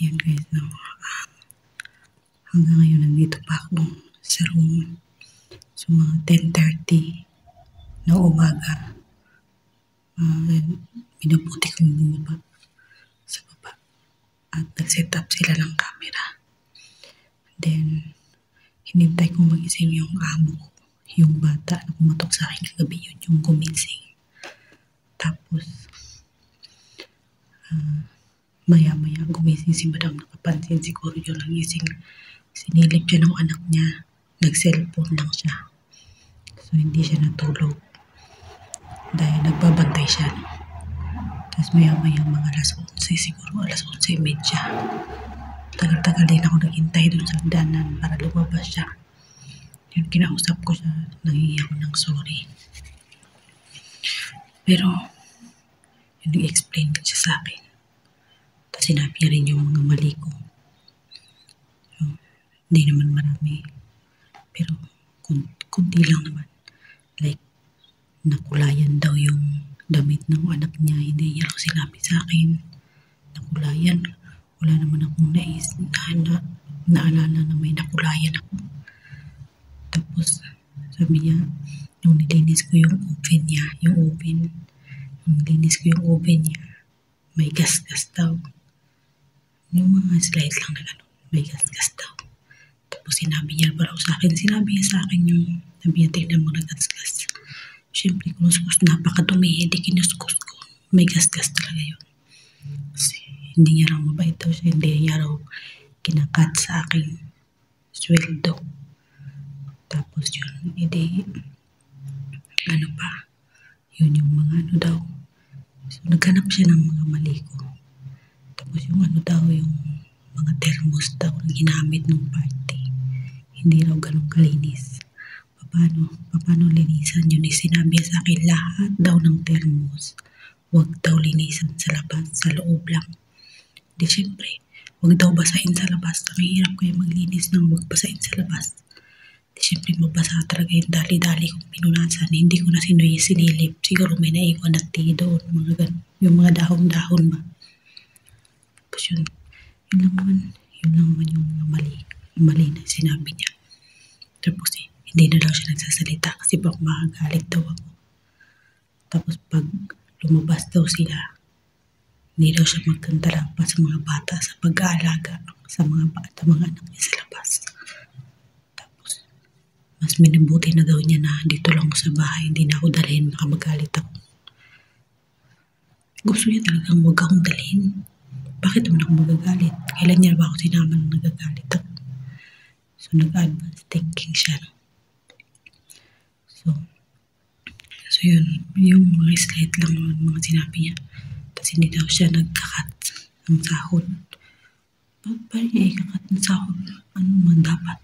Ayun guys, no. Hanggang ngayon nandito pa ako sa room. So mga 10:30 na umaga. Minabuti kong bumaba sa baba. At nag-set up sila ng camera. Then, hinintay ko magising yung amo ko. Yung bata na pumatok sa akin kagabi, yun yung gumising. Tapos, maya-maya gumising si madam, nakapansin siguro yun ang gising. Sinilip siya ng anak niya. Nag-cellphone lang siya. So, hindi siya natulog. Dahil nagbabantay siya. Tapos maya-maya mga alas 11, siguro alas 11:30. Tagal-tagal din ako naghintay dun sa hagdanan para lumabas siya. Yun, kinausap ko siya. Nanghihingi ako ng sorry. Pero, yun, nag-explain din siya sa akin. Tapos sinabi niya rin yung mga mali ko. So, hindi naman marami. Pero, kunti lang naman. Like, nakulayan daw yung damit ng anak niya. Hindi niya raw sinabi sa akin. Nakulayan. Wala naman akong naalala na may nakulayan ako. Tapos, sabi niya, nung nilinis ko yung oven niya, nung nilinis ko yung oven niya, may gas-gas daw. Yung mga slide lang na gano'n, may gas-gas daw. Tapos sinabi niya pa raw sa akin, sabi niya, tingnan mo na gas-gas. Siyempre, kinuskus, napakadumi, hindi kinuskus ko. May gas-gas talaga yun. Kasi hindi niya raw mabait daw siya, hindi niya raw kinakat sa aking sweldo. Tapos yun, yun yung mga daw. So, naghanap siya ng mga mali ko. Tapos yung yung mga thermos daw na ginamit ng party. Hindi raw ganun kalinis. Paano linisan yun? Sinabi sa akin lahat daw ng thermos. Huwag daw linisan sa labas, sa loob lang. Di syempre, huwag daw basahin sa labas. Ang hirap kayo maglinis ng huwag basahin sa labas. Di syempre, mabasa talaga yung dali-dali kong pinunasan. Hindi ko na sinilip. Siguro may naiwan na tea doon. Yung mga dahon-dahon ba. Tapos yun lang naman yung mali na sinabi niya. Tapos hindi na daw siya nagsasalita kasi baka makagalit daw ako. Tapos pag lumabas daw sila, hindi daw siya magkanta lang pa sa mga bata sa pag-aalaga sa mga bata, mga anak niya sa labas. Tapos, mas minabuti na daw niya na dito lang ako sa bahay, hindi na ako dalhin, baka magalit ako. Gusto niya talagang huwag akong dalhin. Bakit naman ako magagalit? Kailan niya ba ako sinama nang nagagalit ako? So, nag-advance thinking siya. So yun, yung mga slight lang mga sinabi niya. Tapos hindi daw siya nagkakat ng sahod. Bakit niya ikakat ng sahod? Ano man dapat?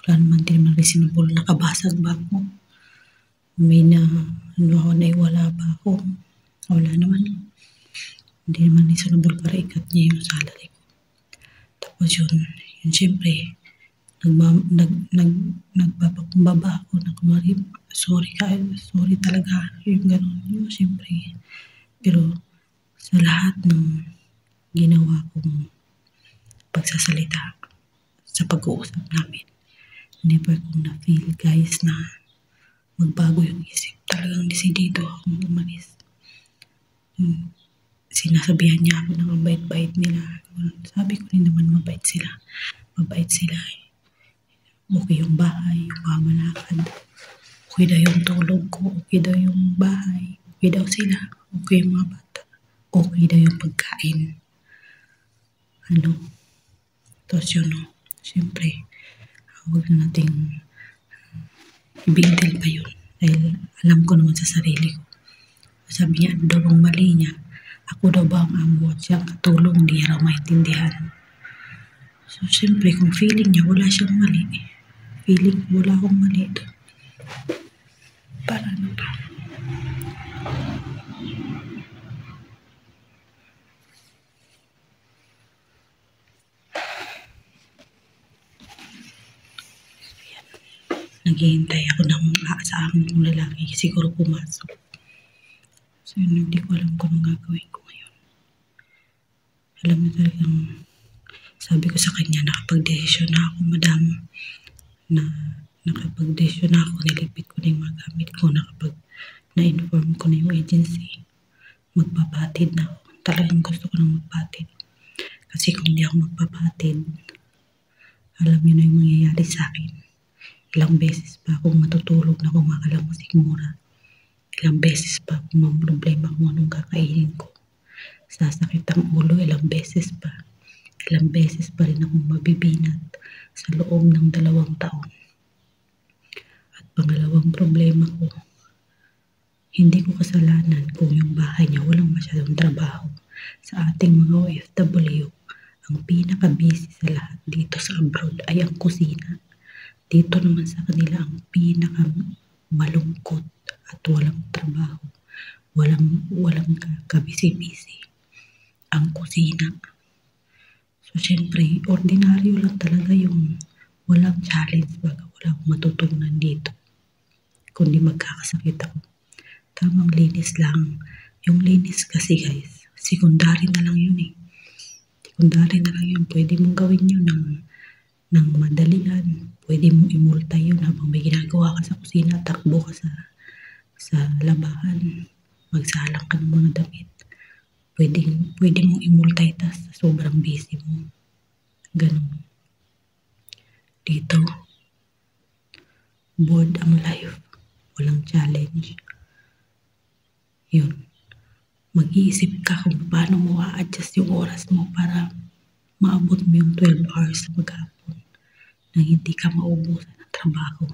Wala naman din naman reasonable. Nakabasag ba ako? May naiwala ba ako? Wala naman. Hindi naman reasonable para ikat niya yung salary ko. Tapos yun syempre, nagpapakumbaba ako na kumari, sorry talaga, yung gano'n, yun, syempre. Pero, sa lahat ng ginawa kong pagsasalita sa pag-uusap namin, never kong na-feel, guys, na magbago yung isip. Talagang desidido akong umalis. Sinasabihan niya ako ng ang bait-bait nila. Sabi ko rin naman mabait sila. Okay yung bahay, yung pamalakad. Okay daw yung tulog ko, okay daw yung bahay, okay daw sila, okay yung mga bata, okay daw yung pagkain. Tapos yun, siyempre, huwag na nating i-big deal pa yun. Dahil alam ko naman sa sarili ko. Sabi niya, ano daw ang mali niya? Ako daw ba ang amo at siyang katulong, di raw maintindihan. So, siyempre, kung feeling niya, wala siyang mali. Wala akong mali doon. Para ano ba? Naghihintay ako ng aasahang kong lalaki. Siguro pumasok. So, hindi ko alam kung anong gagawin ko ngayon. Alam mo talagang Sabi ko sa kanya, nakapag-desisyon na ako, madam, na nakapag-desisyon na ako, niligpit ko na yung mga gamit ko, na-inform ko na yung agency, magpapatid na ako. Talagang gusto ko nang magpatid. Kasi kung hindi ako magpapatid, alam niyo na yung mangyayari sa akin. Ilang beses pa akong matutulog na kumakalang masigmura. Ilang beses pa akong mamroblema kung anong kakainin ko. Sasakit ang ulo, ilang beses pa. Ilang beses pa rin akong mabibinat sa loob ng 2 taon. At pangalawang problema ko, hindi ko kasalanan kung yung bahay niya walang masyadong trabaho. Sa ating mga OFW, ang pinaka-busy sa lahat dito sa abroad ay ang kusina. Dito naman sa kanila ang pinaka-malungkot at walang trabaho. Walang kabisi-bisi. Ang kusina. So, syempre, ordinaryo lang talaga yung walang challenge baga wala akong matutunan dito. Kundi magkakasakit ako. Tamang linis lang. Yung linis kasi guys, secondary na lang yun eh. Secondary na lang yun. Pwede mong gawin yun ng madalian. Pwede mong imulta yun habang may ginagawa ka sa kusina. Takbo ka sa labahan. Magsalang ka ng mga damit. Pwede mong imulta itas sa sobrang busy mo. Ganun. Dito, bored ang life. Walang challenge. Yun. Mag-iisip ka kung paano mo a-adjust yung oras mo para maabot mo yung 12 hours sa maghapon na hindi ka maubusan ng trabaho.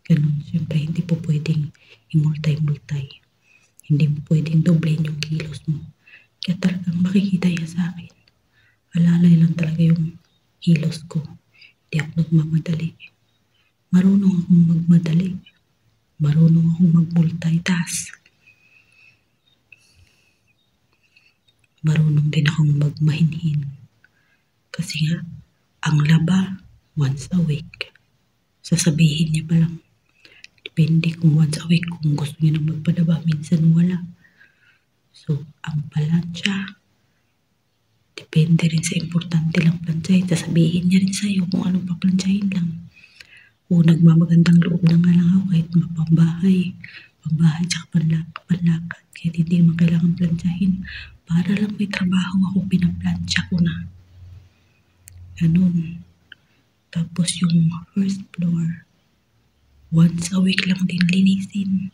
Ganun. Siyempre, hindi po pwedeng imultay-multay. Hindi mo pwedeng doblehin yung kilos mo. Kaya talagang makikita yan sa akin. Alalay lang talaga yung kilos ko. Hindi ako nagmamadali. Marunong akong magmadali. Marunong akong mag-multitask. Marunong din akong magmahinhin. Kasi nga, ang laba, once a week. Sasabihin niya pa lang. Depende kung once a week, kung gusto niya nang magpadaba, minsan wala. So, ang palansya, depende rin sa importante lang plansyahin. Sasabihin niya rin sa'yo kung anong paplansyahin lang. O nagmamagandang loob na nga lang ako kahit mapambahay, tsaka panlakad. Kahit hindi naman kailangan plansyahin. Para lang may trabaho ako, pinaplansya ko na. Ganun. Tapos yung first floor, once a week lang din linisin.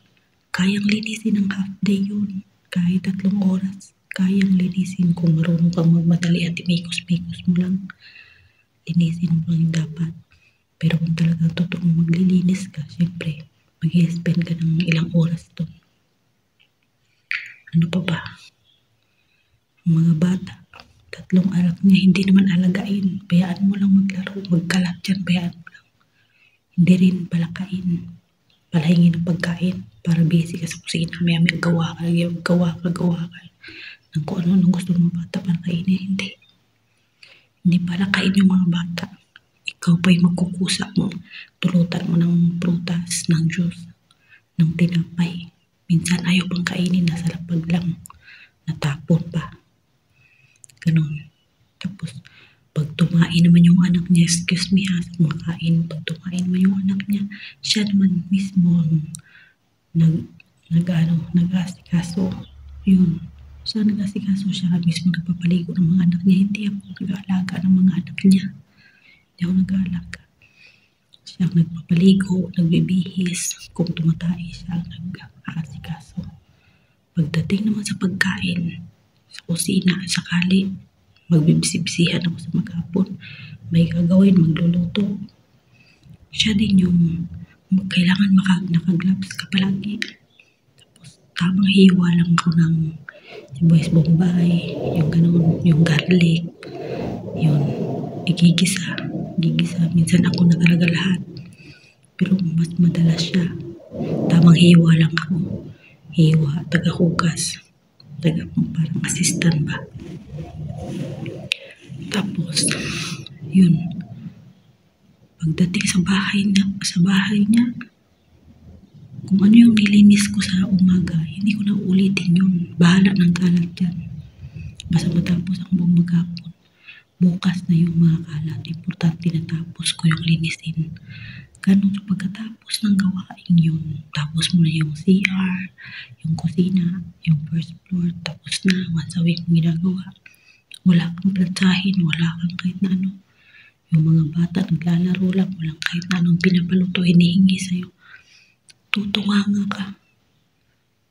Kayang linisin ng half day yun. Kahit 3 oras, kayang linisin kung marunong kang magmadali at imikos-mikos mo lang. Linisin mo lang yung dapat. Pero kung talagang totoong maglilinis ka, syempre, mag-i-spend ka ng ilang oras doon. Ano pa ba? Ang mga bata, 3 anak niya, hindi naman alagain. Bayaan mo lang maglaro, magkalat dyan, bayaan mo lang. Hindi rin palakain, palahingin ng pagkain, para busy ka sa kusina, may gawa ka ng kung ano gusto mo bata para kainin. Hindi palakain yung mga bata. Ikaw pa'y magkukusa mo, tulutan mo ng prutas, ng juice, ng tinapay. Minsan ayaw pang kainin, nasa lapag lang, natapon pa. Ganun. Tapos, pag tumain naman yung anak niya, excuse me ha, sa kumakain, pag tumain naman yung anak niya, siya naman mismo ang nag-asikaso. Yun. Siya nag-asikaso, siya mismo nagpapaligo ng mga anak niya. Hindi ako nag-aalaga ng mga anak niya. Hindi ako nag-aalaga. Siya ang nagpapaligo, nagbibihis. Kung tumatay, siya ang nag-asikaso. Pagdating naman sa pagkain, sa kusina, sakali, magbibisi-bisihan ako sa maghapon. May gagawin, magluluto. Siya din yung kailangan naka-gloves ka palagi. Tapos, tamang hiwa lang ko ng sibuyas bombay, yung ganun, yung garlic, yun, igigisa. Minsan ako nagalaga lahat. Pero mas madalas siya. Tamang hiwa lang ako. Hiwa, taga-hugas. Parang assistant ba. Tapos, yun. Pagdating sa bahay niya, kung ano yung nilinis ko sa umaga, hindi ko na ulitin yun. Bahala ng kalat dyan. Basta matapos ang buong maghapon. bukas na yung mga kalat. Importante na tapos ko yung linisin. Ganun, so pagkatapos ng gawain yun, tapos mo na yung CR, yung kusina, yung first floor, tapos na, once a week mong ginagawa. Wala kang plantsahin, wala kang kahit na ano. Yung mga bata naglalaro lang, walang kahit na anong pinapaluto, hinihingi sa'yo. Tutunganga ka.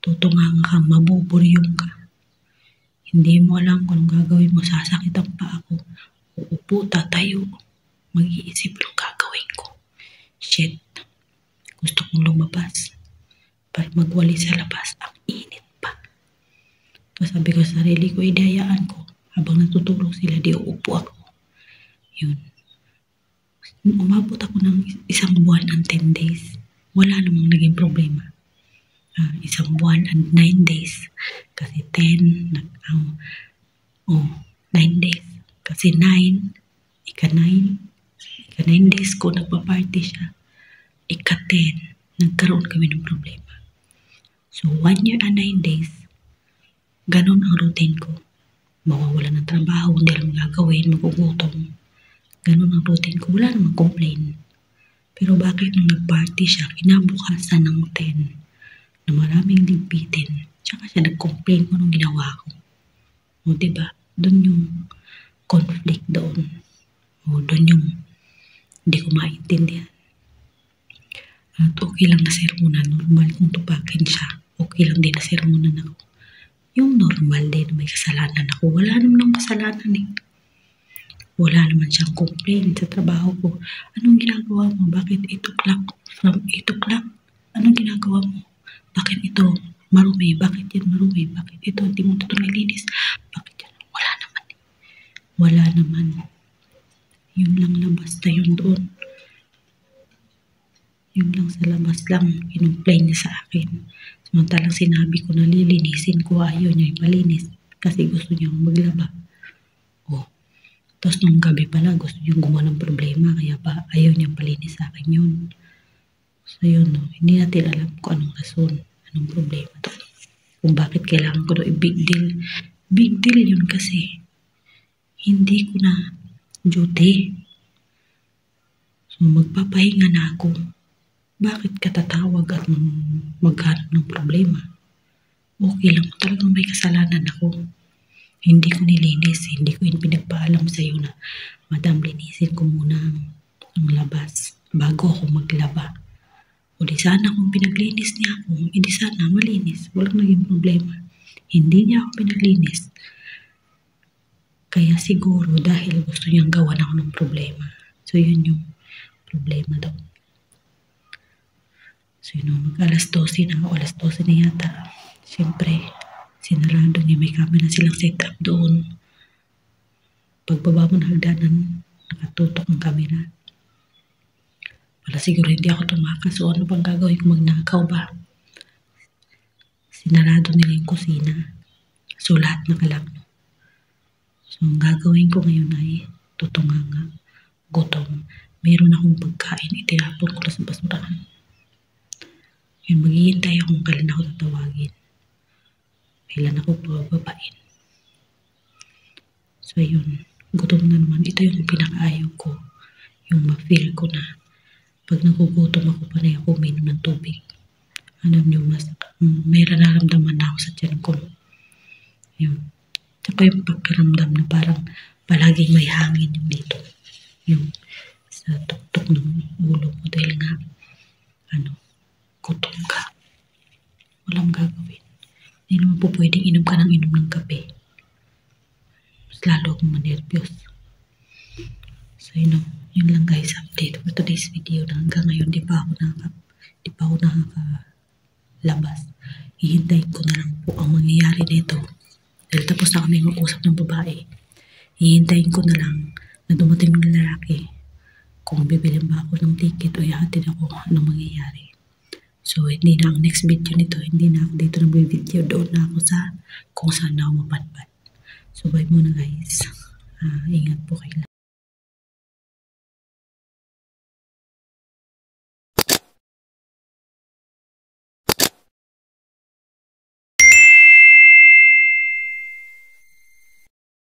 Tutunganga ka, mabuburyong ka. Hindi mo alam kung anong gagawin mo, sasakit ang paa ko. Uupo, tatayo. Mag-iisip anong gagawin ko. Shit. Gusto kong lumabas. Para magwali sa labas. Ang init pa. So sabi ko sa sarili ko, idayaan ko. Habang natutulog sila, di uupo ako. Yun. Umabot ako ng 1 buwan and 10 days. Wala namang naging problema. 1 buwan and 9 days. Kasi 10, 9 days. Kasi 9, ika 9 days ko nagpa-party siya. Ika 10, nagkaroon kami ng problema. So 1 year and 9 days, ganun ang routine ko. Mawawala ng trabaho, hindi lang gagawin, magugutom. Ganun ang routine ko, wala namang complain. Pero bakit nung nag-party siya, kinabukasan ng 10, na maraming ligpitin, tsaka siya nag-complain ko nung ginawa ko. O diba, doon yung conflict doon. O doon yung hindi ko maintindihan. At okay lang na sermonan, normal kung tupakin siya. Okay lang din na sermonan ako. Yung normal din, may kasalanan ako. Wala naman ng kasalanan eh. Wala naman siyang complaint sa trabaho ko. Anong ginagawa mo? Bakit 8 o'clock? From 8 o'clock? Anong ginagawa mo? Bakit ito marumi? Bakit yan marumi? Bakit ito hindi mo ito nilinis? Bakit yan? Wala naman eh. Wala naman. Yun lang labas na yun doon. Yun lang sa labas lang. Kinumplain niya sa akin. Samantalang sinabi ko na lilinisin ko, ayaw niya ipalinis kasi gusto niya maglaba. Tapos nung gabi pala gusto niya gumawa ng problema kaya pa ayaw niya palinis sa akin yun. So yun, no? Hindi natin alam kung anong rason, anong problema to. Kung bakit kailangan ko na big deal. Big deal yun kasi hindi ko na duty. So magpapahinga na ako. Bakit ka tatawag at maghanap ng problema? Okay lang, talagang may kasalanan ako. Hindi ko nilinis, hindi ko pinagpaalam sa iyo na madam, linisin ko muna ang labas bago ako maglaba. O di sana kung pinaglinis niya ako, hindi sana malinis, walang naging problema. Hindi niya ako pinaglinis. Kaya siguro dahil gusto niyang gawan ako ng problema. So yun yung problema daw. So yun, mag-alas 12 na o alas 12 na yata. Siyempre, sinarado niya, may camera silang set up doon. Pagbaba mo ng hagdanan, nakatutok ang camera. Para siguro hindi ako tumakas. So ano pang gagawin ko, magnakaw ba? Sinarado nila yung kusina. So lahat nakalak. So ang gagawin ko ngayon ay tutunganga, gutom. Meron akong pagkain, itinapon ko na sa basurahan. Yun, maghihintay akong kailan ako tatawagin. Kailan ako pababain. So yun, gutom na naman. Ito yung pinakaayaw ko. Yung ma-feel ko na pag nagugutom ako, panay ako uminom ng tubig. Alam nyo, may nararamdaman na ako sa tiyan ko. Yun. Tsaka yung pagkaramdam na parang palaging may hangin yung dito. Yung sa tuktok ng ulo mo dahil nga, gutom ka. Walang gagawin. Hindi naman po pwedeng inom ka ng kape. Mas lalo akong manervyos. So yun lang guys, update for today's video na hanggang ngayon di pa ako nakakalabas. Hihintayin ko na lang po ang mangyayari nito. Dahil tapos na kami mag-usap ng babae. Hihintayin ko na lang na dumating ng lalaki. Kung bibilin ba ako ng ticket o ihatid ako, anong mangyayari. So, hindi na ang next video nito, hindi na ako dito nag-video, doon na ako sa kung saan na ako mapadpad. So, bye muna guys. Ingat po kayo.